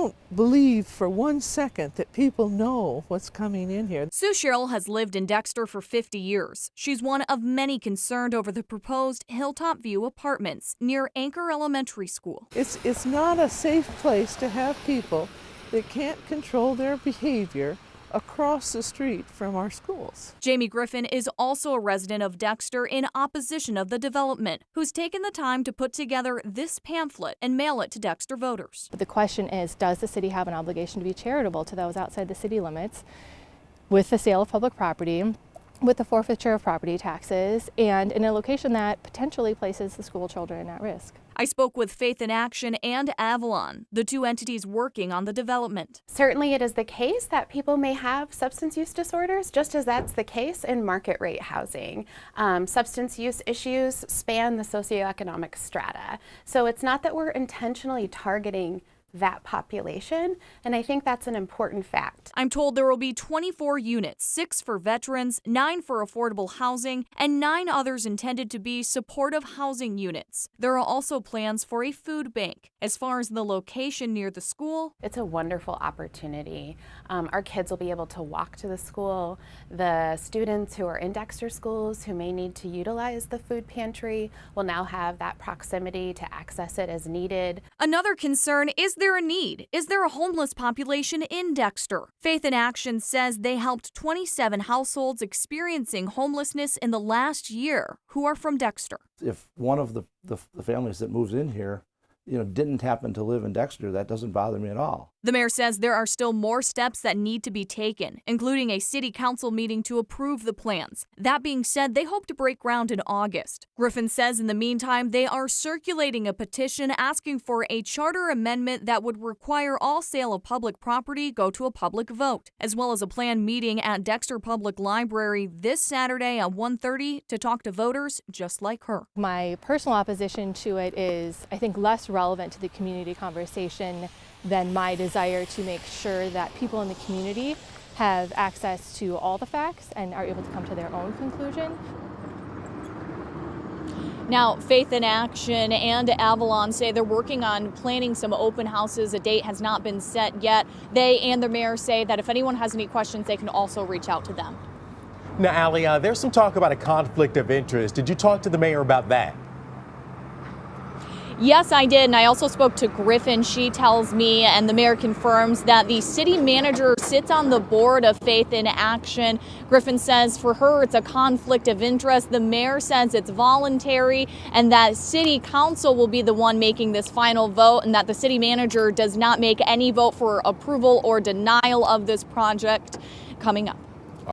don't believe for 1 second that people know what's coming in here. Sue Sherrill has lived in Dexter for 50 years. She's one of many concerned over the proposed Hilltop View apartments near Anchor Elementary School. It's not a safe place to have people that can't control their behavior across the street from our schools. Jamie Griffin is also a resident of Dexter in opposition of the development, who's taken the time to put together this pamphlet and mail it to Dexter voters. But the question is, does the city have an obligation to be charitable to those outside the city limits with the sale of public property, with the forfeiture of property taxes, and in a location that potentially places the school children at risk? I spoke with Faith in Action and Avalon, the two entities working on the development. Certainly it is the case that people may have substance use disorders, just as that's the case in market rate housing. Substance use issues span the socioeconomic strata. So it's not that we're intentionally targeting that population, and I think that's an important fact. I'm told there will be 24 units, 6 for veterans, 9 for affordable housing, and 9 others intended to be supportive housing units. There are also plans for a food bank. As far as the location near the school, it's a wonderful opportunity. Our kids will be able to walk to the school. The students who are in Dexter schools who may need to utilize the food pantry will now have that proximity to access it as needed. Another concern is there a need? Is there a homeless population in Dexter? Faith in Action says they helped 27 households experiencing homelessness in the last year who are from Dexter. If one of the families that moves in here, didn't happen to live in Dexter, that doesn't bother me at all. The mayor says there are still more steps that need to be taken, including a city council meeting to approve the plans. That being said, they hope to break ground in August. Griffin says in the meantime, they are circulating a petition asking for a charter amendment that would require all sale of public property go to a public vote, as well as a planned meeting at Dexter Public Library this Saturday at 1:30 to talk to voters just like her. My personal opposition to it is, I think, less relevant to the community conversation than my desire to make sure that people in the community have access to all the facts and are able to come to their own conclusion. Now, Faith in Action and Avalon say they're working on planning some open houses. A date has not been set yet. They and the mayor say that if anyone has any questions, they can also reach out to them. Now, Allie, there's some talk about a conflict of interest. Did you talk to the mayor about that? Yes, I did, and I also spoke to Griffin. She tells me, and the mayor confirms, that the city manager sits on the board of Faith in Action. Griffin says for her it's a conflict of interest. The mayor says it's voluntary, and that city council will be the one making this final vote, and that the city manager does not make any vote for approval or denial of this project. Coming up.